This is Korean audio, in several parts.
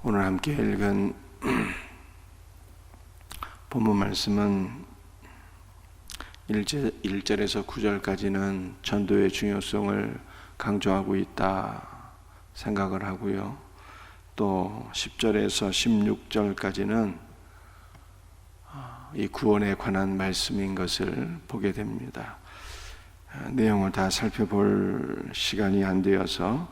오늘 함께 읽은 본문 말씀은 1절에서 9절까지는 전도의 중요성을 강조하고 있다 생각을 하고요. 또 10절에서 16절까지는 이 구원에 관한 말씀인 것을 보게 됩니다. 내용을 다 살펴볼 시간이 안 되어서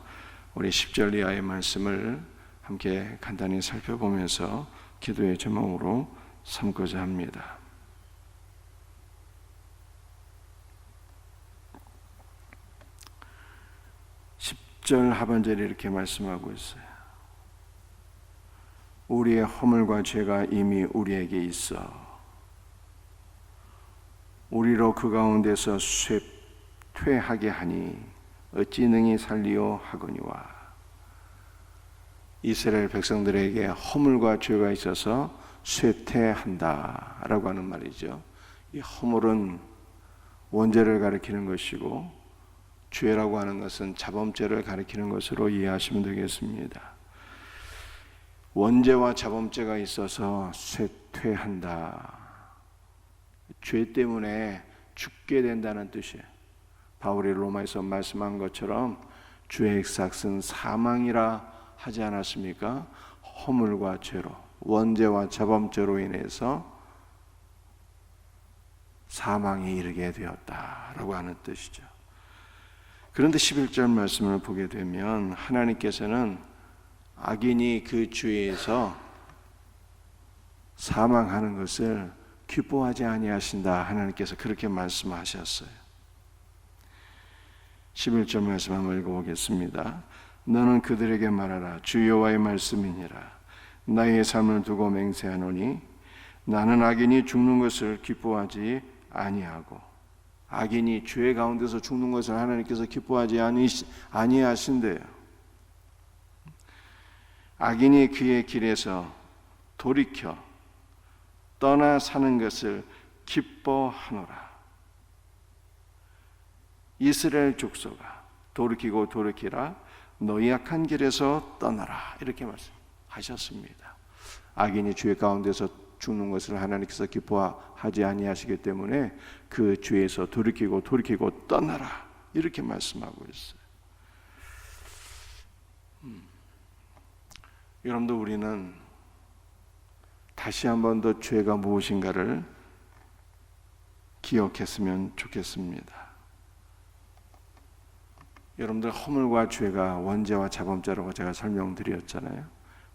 우리 10절 이하의 말씀을 함께 간단히 살펴보면서 기도의 제목으로 삼고자 합니다. 절 하반절에 이렇게 말씀하고 있어요. 우리의 허물과 죄가 이미 우리에게 있어 우리로 그 가운데서 쇠퇴하게 하니 어찌 능히 살리오 하거니와. 이스라엘 백성들에게 허물과 죄가 있어서 쇠퇴한다 라고 하는 말이죠. 이 허물은 원죄를 가리키는 것이고 죄라고 하는 것은 자범죄를 가리키는 것으로 이해하시면 되겠습니다. 원죄와 자범죄가 있어서 쇠퇴한다. 죄 때문에 죽게 된다는 뜻이에요. 바울이 로마에서 말씀한 것처럼 죄의 삭은 사망이라 하지 않았습니까? 허물과 죄로, 원죄와 자범죄로 인해서 사망에 이르게 되었다라고 하는 뜻이죠. 그런데 11절 말씀을 보게 되면 하나님께서는 악인이 그 죄에서 사망하는 것을 기뻐하지 아니하신다. 하나님께서 그렇게 말씀하셨어요. 11절 말씀 한번 읽어보겠습니다. 너는 그들에게 말하라. 주 여호와의 말씀이니라. 나의 삶을 두고 맹세하노니 나는 악인이 죽는 것을 기뻐하지 아니하고. 악인이 죄 가운데서 죽는 것을 하나님께서 기뻐하지 아니하신대요. 악인이 그의 길에서 돌이켜 떠나 사는 것을 기뻐하노라. 이스라엘 족속아 돌이키고 돌이키라. 너희 악한 길에서 떠나라. 이렇게 말씀하셨습니다. 악인이 죄 가운데서 죽는 것을 하나님께서 기뻐하지 아니하시기 때문에 그 죄에서 돌이키고 떠나라. 이렇게 말씀하고 있어요. 여러분도 우리는 다시 한 번 더 죄가 무엇인가를 기억했으면 좋겠습니다. 여러분들 허물과 죄가 원죄와 자범죄라고 제가 설명드렸잖아요.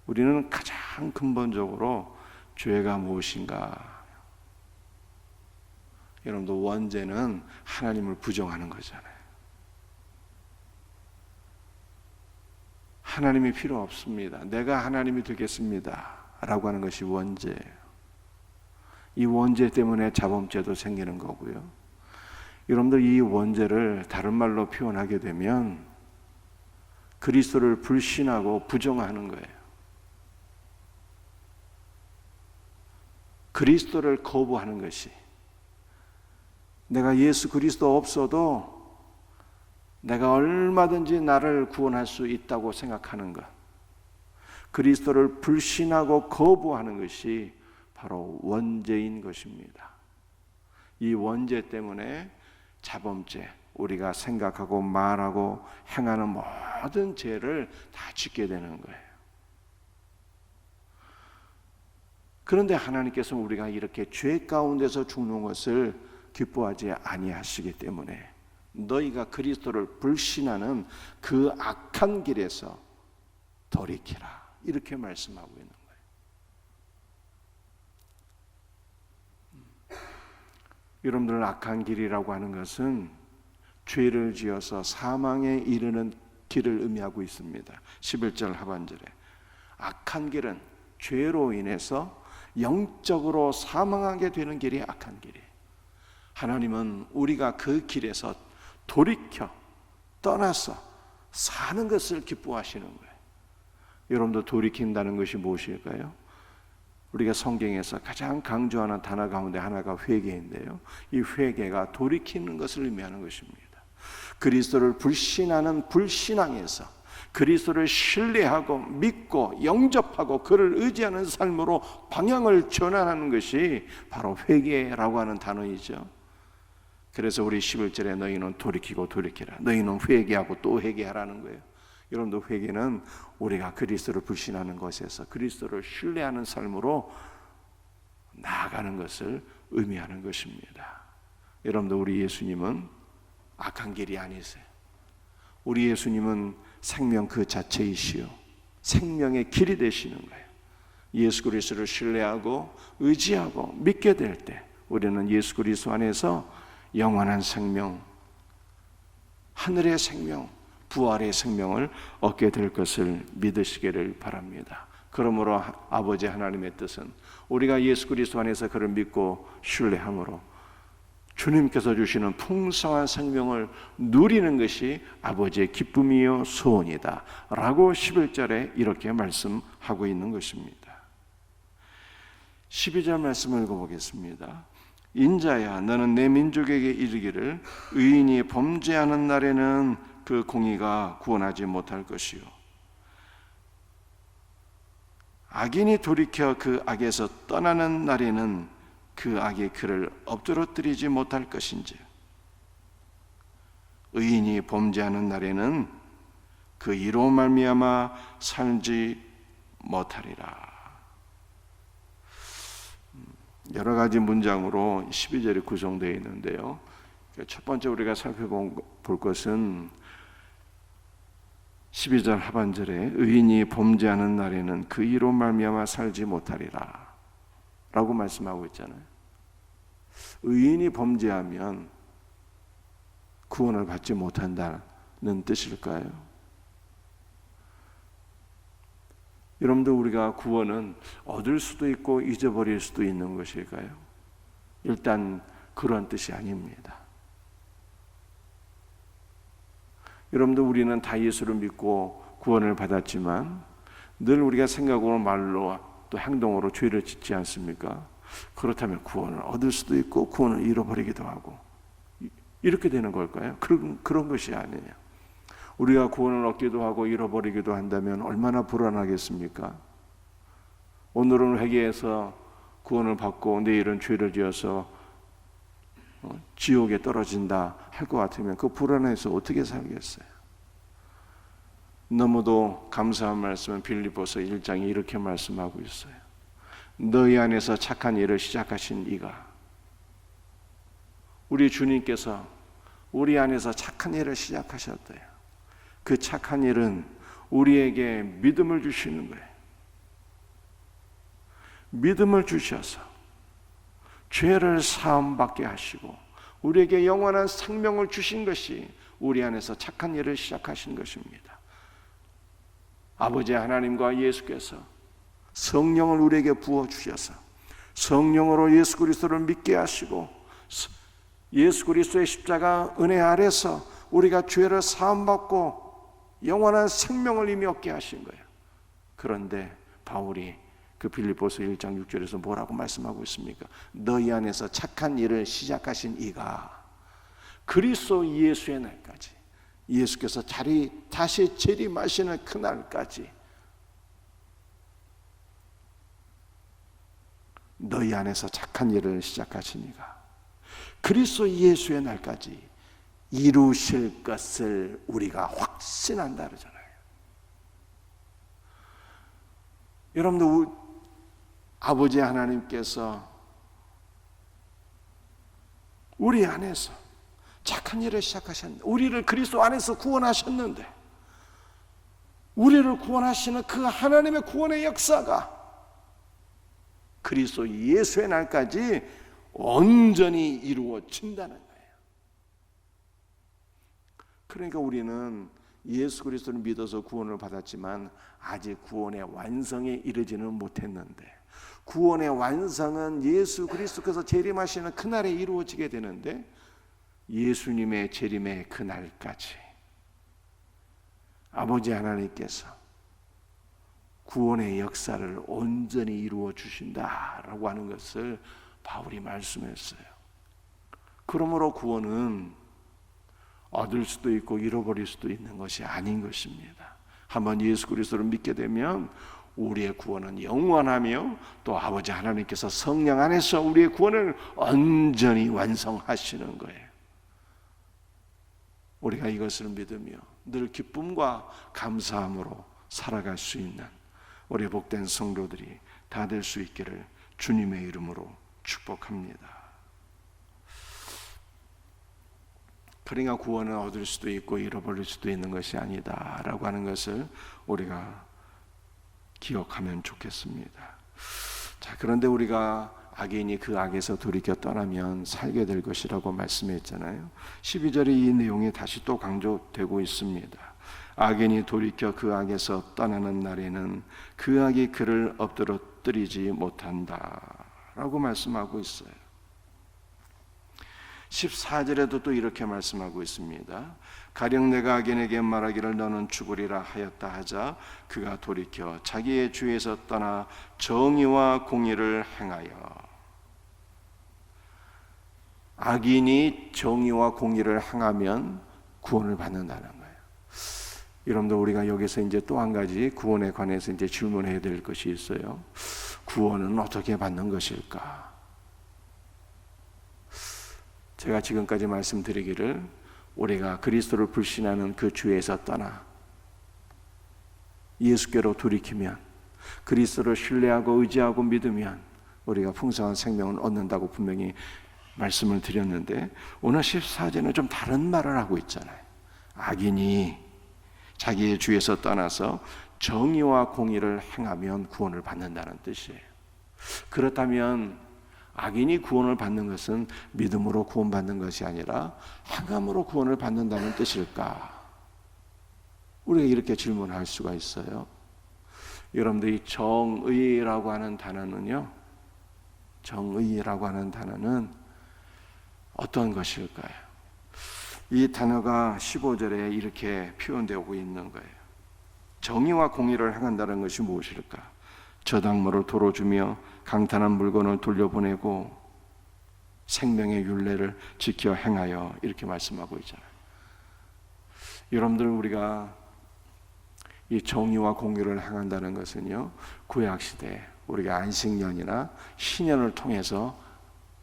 우리는 가장 근본적으로 죄가 무엇인가? 여러분들 원죄는 하나님을 부정하는 거잖아요. 하나님이 필요 없습니다. 내가 하나님이 되겠습니다 라고 하는 것이 원죄예요. 이 원죄 때문에 자범죄도 생기는 거고요. 여러분들 이 원죄를 다른 말로 표현하게 되면 그리스도를 불신하고 부정하는 거예요. 그리스도를 거부하는 것이, 내가 예수 그리스도 없어도 내가 얼마든지 나를 구원할 수 있다고 생각하는 것, 그리스도를 불신하고 거부하는 것이 바로 원죄인 것입니다. 이 원죄 때문에 자범죄, 우리가 생각하고 말하고 행하는 모든 죄를 다 짓게 되는 거예요. 그런데 하나님께서는 우리가 이렇게 죄 가운데서 죽는 것을 기뻐하지 아니하시기 때문에 너희가 그리스도를 불신하는 그 악한 길에서 돌이키라. 이렇게 말씀하고 있는 거예요. 여러분들 악한 길이라고 하는 것은 죄를 지어서 사망에 이르는 길을 의미하고 있습니다. 11절 하반절에 악한 길은 죄로 인해서 영적으로 사망하게 되는 길이 악한 길이에요. 하나님은 우리가 그 길에서 돌이켜 떠나서 사는 것을 기뻐하시는 거예요. 여러분도 돌이킨다는 것이 무엇일까요? 우리가 성경에서 가장 강조하는 단어 가운데 하나가 회개인데요. 이 회개가 돌이키는 것을 의미하는 것입니다. 그리스도를 불신하는 불신앙에서 그리스도를 신뢰하고 믿고 영접하고 그를 의지하는 삶으로 방향을 전환하는 것이 바로 회개라고 하는 단어이죠. 그래서 우리 11절에 너희는 돌이키고 돌이키라, 너희는 회개하고 또 회개하라는 거예요. 여러분도 회개는 우리가 그리스도를 불신하는 것에서 그리스도를 신뢰하는 삶으로 나아가는 것을 의미하는 것입니다. 여러분도 우리 예수님은 악한 길이 아니세요. 우리 예수님은 생명 그 자체이시요 생명의 길이 되시는 거예요. 예수 그리스도를 신뢰하고 의지하고 믿게 될 때 우리는 예수 그리스도 안에서 영원한 생명, 하늘의 생명, 부활의 생명을 얻게 될 것을 믿으시기를 바랍니다. 그러므로 아버지 하나님의 뜻은 우리가 예수 그리스도 안에서 그를 믿고 신뢰함으로 주님께서 주시는 풍성한 생명을 누리는 것이 아버지의 기쁨이요 소원이다 라고 11절에 이렇게 말씀하고 있는 것입니다. 12절 말씀을 읽어보겠습니다. 인자야 너는 내 민족에게 이르기를 의인이 범죄하는 날에는 그 공의가 구원하지 못할 것이요 악인이 돌이켜 그 악에서 떠나는 날에는 그 악이 그를 엎드러뜨리지 못할 것인지 의인이 범죄하는 날에는 그 이로 말미암아 살지 못하리라. 여러 가지 문장으로 12절이 구성되어 있는데요. 첫 번째 우리가 살펴볼 것은 12절 하반절에 의인이 범죄하는 날에는 그 이로 말미암아 살지 못하리라 라고 말씀하고 있잖아요. 의인이 범죄하면 구원을 받지 못한다는 뜻일까요? 여러분들 우리가 구원은 얻을 수도 있고 잊어버릴 수도 있는 것일까요? 일단 그런 뜻이 아닙니다. 여러분들 우리는 다 예수를 믿고 구원을 받았지만 늘 우리가 생각으로 말로 또 행동으로 죄를 짓지 않습니까? 그렇다면 구원을 얻을 수도 있고 구원을 잃어버리기도 하고 이렇게 되는 걸까요? 그런 것이 아니에요. 우리가 구원을 얻기도 하고 잃어버리기도 한다면 얼마나 불안하겠습니까? 오늘은 회개해서 구원을 받고 내일은 죄를 지어서 지옥에 떨어진다 할 것 같으면 그 불안해서 어떻게 살겠어요? 너무도 감사한 말씀은 빌립보서 1장이 이렇게 말씀하고 있어요. 너희 안에서 착한 일을 시작하신 이가, 우리 주님께서 우리 안에서 착한 일을 시작하셨대요. 그 착한 일은 우리에게 믿음을 주시는 거예요. 믿음을 주셔서 죄를 사함받게 하시고 우리에게 영원한 생명을 주신 것이 우리 안에서 착한 일을 시작하신 것입니다. 아버지 하나님과 예수께서 성령을 우리에게 부어주셔서 성령으로 예수 그리스도를 믿게 하시고 예수 그리스도의 십자가 은혜 아래서 우리가 죄를 사함받고 영원한 생명을 이미 얻게 하신 거예요. 그런데 바울이 그 빌립보서 1장 6절에서 뭐라고 말씀하고 있습니까? 너희 안에서 착한 일을 시작하신 이가 그리스도 예수의 날까지, 예수께서 다시 재림하시는 그날까지 너희 안에서 착한 일을 시작하신 이가 그리스도 예수의 날까지 이루실 것을 우리가 확신한다 그러잖아요. 여러분들 아버지 하나님께서 우리 안에서 착한 일을 시작하셨는데, 우리를 그리스도 안에서 구원하셨는데, 우리를 구원하시는 그 하나님의 구원의 역사가 그리스도 예수의 날까지 온전히 이루어진다는 거예요. 그러니까 우리는 예수 그리스도를 믿어서 구원을 받았지만 아직 구원의 완성에 이르지는 못했는데, 구원의 완성은 예수 그리스도께서 재림하시는 그날에 이루어지게 되는데, 예수님의 재림의 그날까지 아버지 하나님께서 구원의 역사를 온전히 이루어 주신다라고 하는 것을 바울이 말씀했어요. 그러므로 구원은 얻을 수도 있고 잃어버릴 수도 있는 것이 아닌 것입니다. 한번 예수 그리스도를 믿게 되면 우리의 구원은 영원하며 또 아버지 하나님께서 성령 안에서 우리의 구원을 온전히 완성하시는 거예요. 우리가 이것을 믿으며 늘 기쁨과 감사함으로 살아갈 수 있는 우리 복된 성도들이 다 될 수 있기를 주님의 이름으로 축복합니다. 그러니까 구원을 얻을 수도 있고 잃어버릴 수도 있는 것이 아니다 라고 하는 것을 우리가 기억하면 좋겠습니다. 자, 그런데 우리가 악인이 그 악에서 돌이켜 떠나면 살게 될 것이라고 말씀했잖아요. 12절에 이 내용이 다시 또 강조되고 있습니다. 악인이 돌이켜 그 악에서 떠나는 날에는 그 악이 그를 엎드러뜨리지 못한다 라고 말씀하고 있어요. 14절에도 또 이렇게 말씀하고 있습니다. 가령 내가 악인에게 말하기를 너는 죽으리라 하였다 하자 그가 돌이켜 자기의 주에서 떠나 정의와 공의를 행하여. 악인이 정의와 공의를 행하면 구원을 받는다는 거예요. 여러분들, 우리가 여기서 이제 또 한 가지 구원에 관해서 이제 질문해야 될 것이 있어요. 구원은 어떻게 받는 것일까? 제가 지금까지 말씀드리기를 우리가 그리스도를 불신하는 그 주에서 떠나 예수께로 돌이키면, 그리스도를 신뢰하고 의지하고 믿으면 우리가 풍성한 생명을 얻는다고 분명히 말씀을 드렸는데, 오늘 14절은 좀 다른 말을 하고 있잖아요. 악인이 자기의 주에서 떠나서 정의와 공의를 행하면 구원을 받는다는 뜻이에요. 그렇다면 악인이 구원을 받는 것은 믿음으로 구원받는 것이 아니라 행함으로 구원을 받는다는 뜻일까? 우리가 이렇게 질문할 수가 있어요. 여러분들이 정의라고 하는 단어는요, 정의라고 하는 단어는 어떤 것일까요? 이 단어가 15절에 이렇게 표현되고 있는 거예요. 정의와 공의를 행한다는 것이 무엇일까? 저당물을 도로 주며 강탄한 물건을 돌려보내고 생명의 율례를 지켜 행하여, 이렇게 말씀하고 있잖아요. 여러분들, 우리가 이 정의와 공의를 행한다는 것은요, 구약시대 우리가 안식년이나 신년을 통해서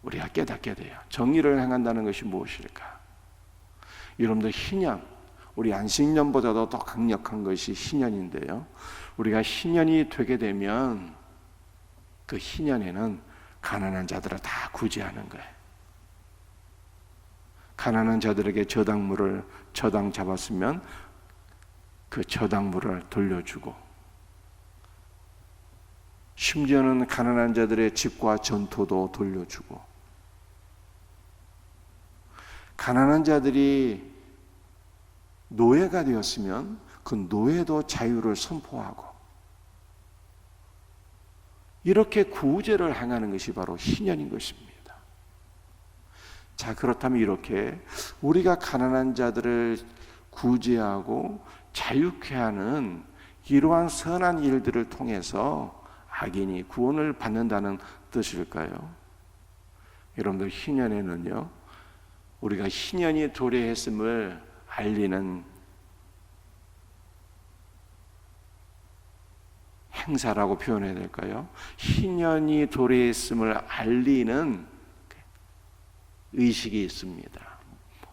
우리가 깨닫게 돼요. 정의를 행한다는 것이 무엇일까? 여러분들, 신년, 우리 안식년보다도 더 강력한 것이 신년인데요, 우리가 신년이 되게 되면 그 신년에는 가난한 자들을 다 구제하는 거예요. 가난한 자들에게 저당 잡았으면 그 저당물을 돌려주고, 심지어는 가난한 자들의 집과 전토도 돌려주고, 가난한 자들이 노예가 되었으면 그 노예도 자유를 선포하고, 이렇게 구제를 행하는 것이 바로 신년인 것입니다. 자, 그렇다면 이렇게 우리가 가난한 자들을 구제하고 자유케 하는 이러한 선한 일들을 통해서 악인이 구원을 받는다는 뜻일까요? 여러분들, 신년에는요, 우리가 신년이 도래했음을 알리는 행사라고 표현해야 될까요? 신년이 도래했음을 알리는 의식이 있습니다.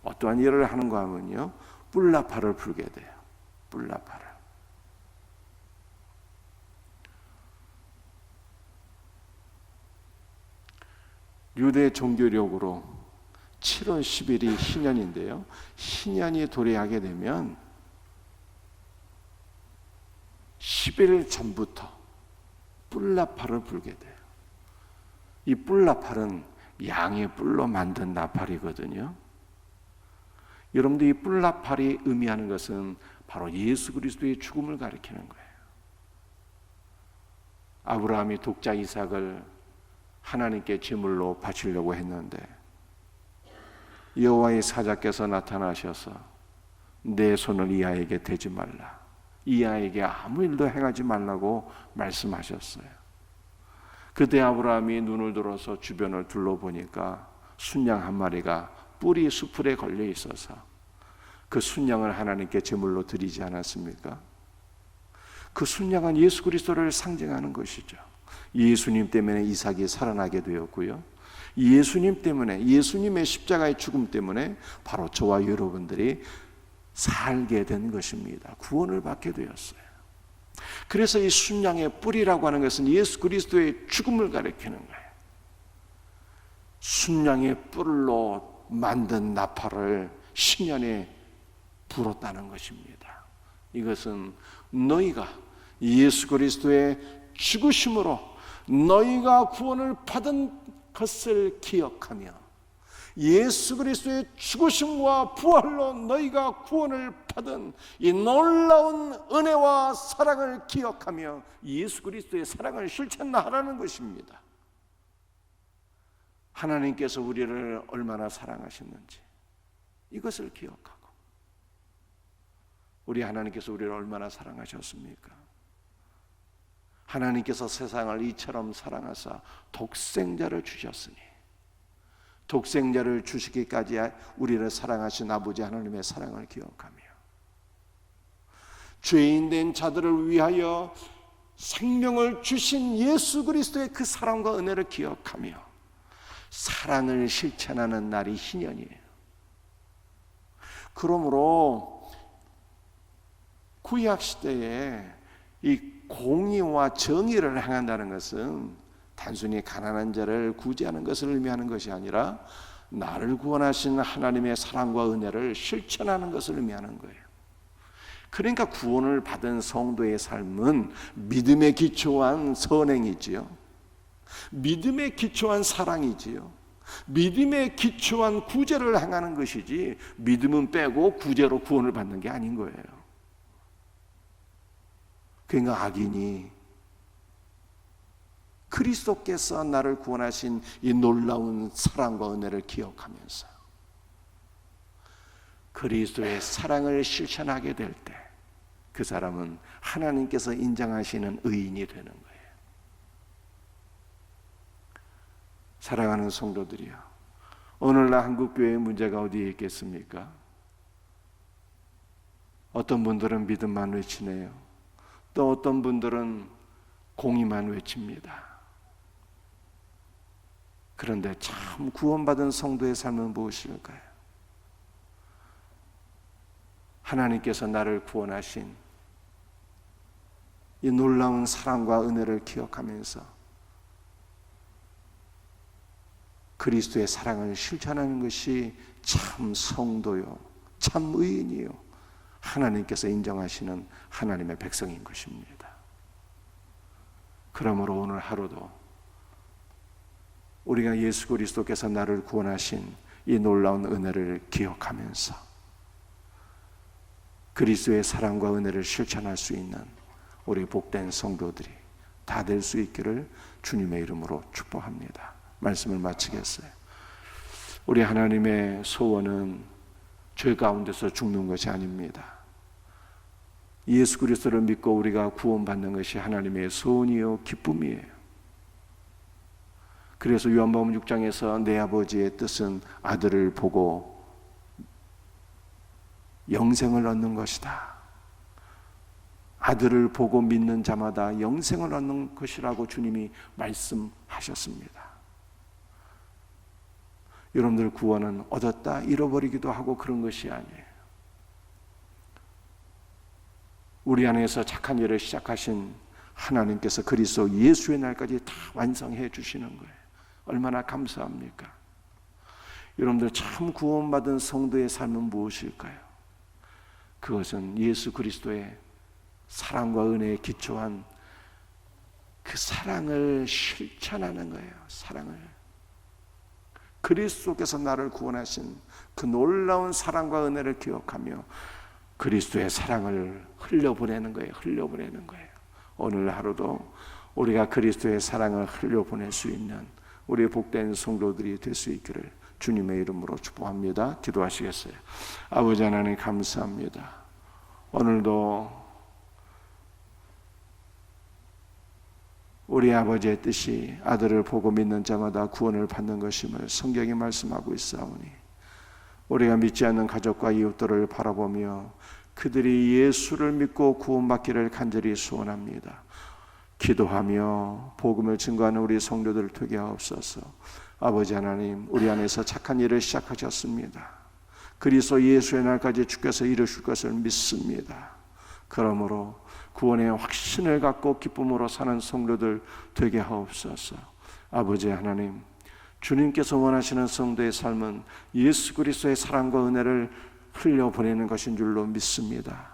어떠한 일을 하는가 하면요, 뿔나파를 불게 돼요. 뿔나파를. 유대 종교력으로 7월 10일이 신년인데요, 신년이 도래하게 되면 10일 전부터 뿔나팔을 불게 돼요. 이 뿔나팔은 양의 뿔로 만든 나팔이거든요. 여러분들, 이 뿔나팔이 의미하는 것은 바로 예수 그리스도의 죽음을 가리키는 거예요. 아브라함이 독자 이삭을 하나님께 제물로 바치려고 했는데 여호와의 사자께서 나타나셔서 내 손을 이 아이에게 대지 말라, 이 아이에게 아무 일도 행하지 말라고 말씀하셨어요. 그때 아브라함이 눈을 들어서 주변을 둘러보니까 순양 한 마리가 뿔이 수풀에 걸려 있어서 그 순양을 하나님께 제물로 드리지 않았습니까? 그 순양은 예수 그리스도를 상징하는 것이죠. 예수님 때문에 이삭이 살아나게 되었고요, 예수님 때문에, 예수님의 십자가의 죽음 때문에 바로 저와 여러분들이 살게 된 것입니다. 구원을 받게 되었어요. 그래서 이 순양의 뿔이라고 하는 것은 예수 그리스도의 죽음을 가리키는 거예요. 순양의 뿔로 만든 나팔을 신년에 불었다는 것입니다. 이것은 너희가 예수 그리스도의 죽으심으로 너희가 구원을 받은 것을 기억하며, 예수 그리스도의 죽으심과 부활로 너희가 구원을 받은 이 놀라운 은혜와 사랑을 기억하며 예수 그리스도의 사랑을 실천하라는 것입니다. 하나님께서 우리를 얼마나 사랑하셨는지 이것을 기억하고, 우리 하나님께서 우리를 얼마나 사랑하셨습니까? 하나님께서 세상을 이처럼 사랑하사 독생자를 주셨으니, 독생자를 주시기까지 우리를 사랑하신 아버지 하나님의 사랑을 기억하며, 죄인 된 자들을 위하여 생명을 주신 예수 그리스도의 그 사랑과 은혜를 기억하며 사랑을 실천하는 날이 희년이에요. 그러므로 구약 시대에 이 공의와 정의를 행한다는 것은 단순히 가난한 자를 구제하는 것을 의미하는 것이 아니라 나를 구원하신 하나님의 사랑과 은혜를 실천하는 것을 의미하는 거예요. 그러니까 구원을 받은 성도의 삶은 믿음에 기초한 선행이지요, 믿음에 기초한 사랑이지요, 믿음에 기초한 구제를 행하는 것이지, 믿음은 빼고 구제로 구원을 받는 게 아닌 거예요. 그러니까 악인이 그리스도께서 나를 구원하신 이 놀라운 사랑과 은혜를 기억하면서 그리스도의 사랑을 실천하게 될 때 그 사람은 하나님께서 인정하시는 의인이 되는 거예요. 사랑하는 성도들이요, 오늘날 한국교회의 문제가 어디에 있겠습니까? 어떤 분들은 믿음만 외치네요. 또 어떤 분들은 공의만 외칩니다. 그런데 참 구원받은 성도의 삶은 무엇일까요? 하나님께서 나를 구원하신 이 놀라운 사랑과 은혜를 기억하면서 그리스도의 사랑을 실천하는 것이 참 성도요, 참 의인이요, 하나님께서 인정하시는 하나님의 백성인 것입니다. 그러므로 오늘 하루도 우리가 예수 그리스도께서 나를 구원하신 이 놀라운 은혜를 기억하면서 그리스도의 사랑과 은혜를 실천할 수 있는 우리 복된 성도들이 다 될 수 있기를 주님의 이름으로 축복합니다. 말씀을 마치겠어요. 우리 하나님의 소원은 죄 가운데서 죽는 것이 아닙니다. 예수 그리스도를 믿고 우리가 구원받는 것이 하나님의 소원이요 기쁨이에요. 그래서 요한복음 6장에서 내 아버지의 뜻은 아들을 보고 영생을 얻는 것이다, 아들을 보고 믿는 자마다 영생을 얻는 것이라고 주님이 말씀하셨습니다. 여러분들 구원은 얻었다 잃어버리기도 하고 그런 것이 아니에요. 우리 안에서 착한 일을 시작하신 하나님께서 그리스도 예수의 날까지 다 완성해 주시는 거예요. 얼마나 감사합니까? 여러분들 참 구원받은 성도의 삶은 무엇일까요? 그것은 예수 그리스도의 사랑과 은혜에 기초한 그 사랑을 실천하는 거예요. 사랑을, 그리스도께서 나를 구원하신 그 놀라운 사랑과 은혜를 기억하며 그리스도의 사랑을 흘려보내는 거예요. 흘려보내는 거예요. 오늘 하루도 우리가 그리스도의 사랑을 흘려보낼 수 있는 우리의 복된 성도들이 될 수 있기를 주님의 이름으로 축복합니다. 기도하시겠어요? 아버지 하나님 감사합니다. 오늘도 우리 아버지의 뜻이 아들을 보고 믿는 자마다 구원을 받는 것임을 성경이 말씀하고 있사오니 우리가 믿지 않는 가족과 이웃들을 바라보며 그들이 예수를 믿고 구원받기를 간절히 소원합니다. 기도하며 복음을 증거하는 우리 성도들 되게 하옵소서. 아버지 하나님, 우리 안에서 착한 일을 시작하셨습니다. 그리스도 예수의 날까지 주께서 이루실 것을 믿습니다. 그러므로 구원의 확신을 갖고 기쁨으로 사는 성도들 되게 하옵소서. 아버지 하나님, 주님께서 원하시는 성도의 삶은 예수 그리스도의 사랑과 은혜를 흘려보내는 것인 줄로 믿습니다.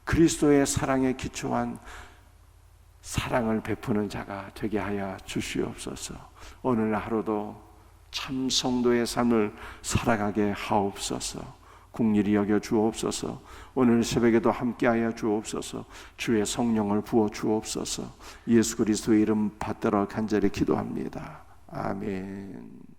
그리스도의 사랑에 기초한 사랑을 베푸는 자가 되게 하여 주시옵소서. 오늘 하루도 참 성도의 삶을 살아가게 하옵소서. 긍휼히 여겨 주옵소서. 오늘 새벽에도 함께하여 주옵소서. 주의 성령을 부어 주옵소서. 예수 그리스도의 이름 받들어 간절히 기도합니다. 아멘.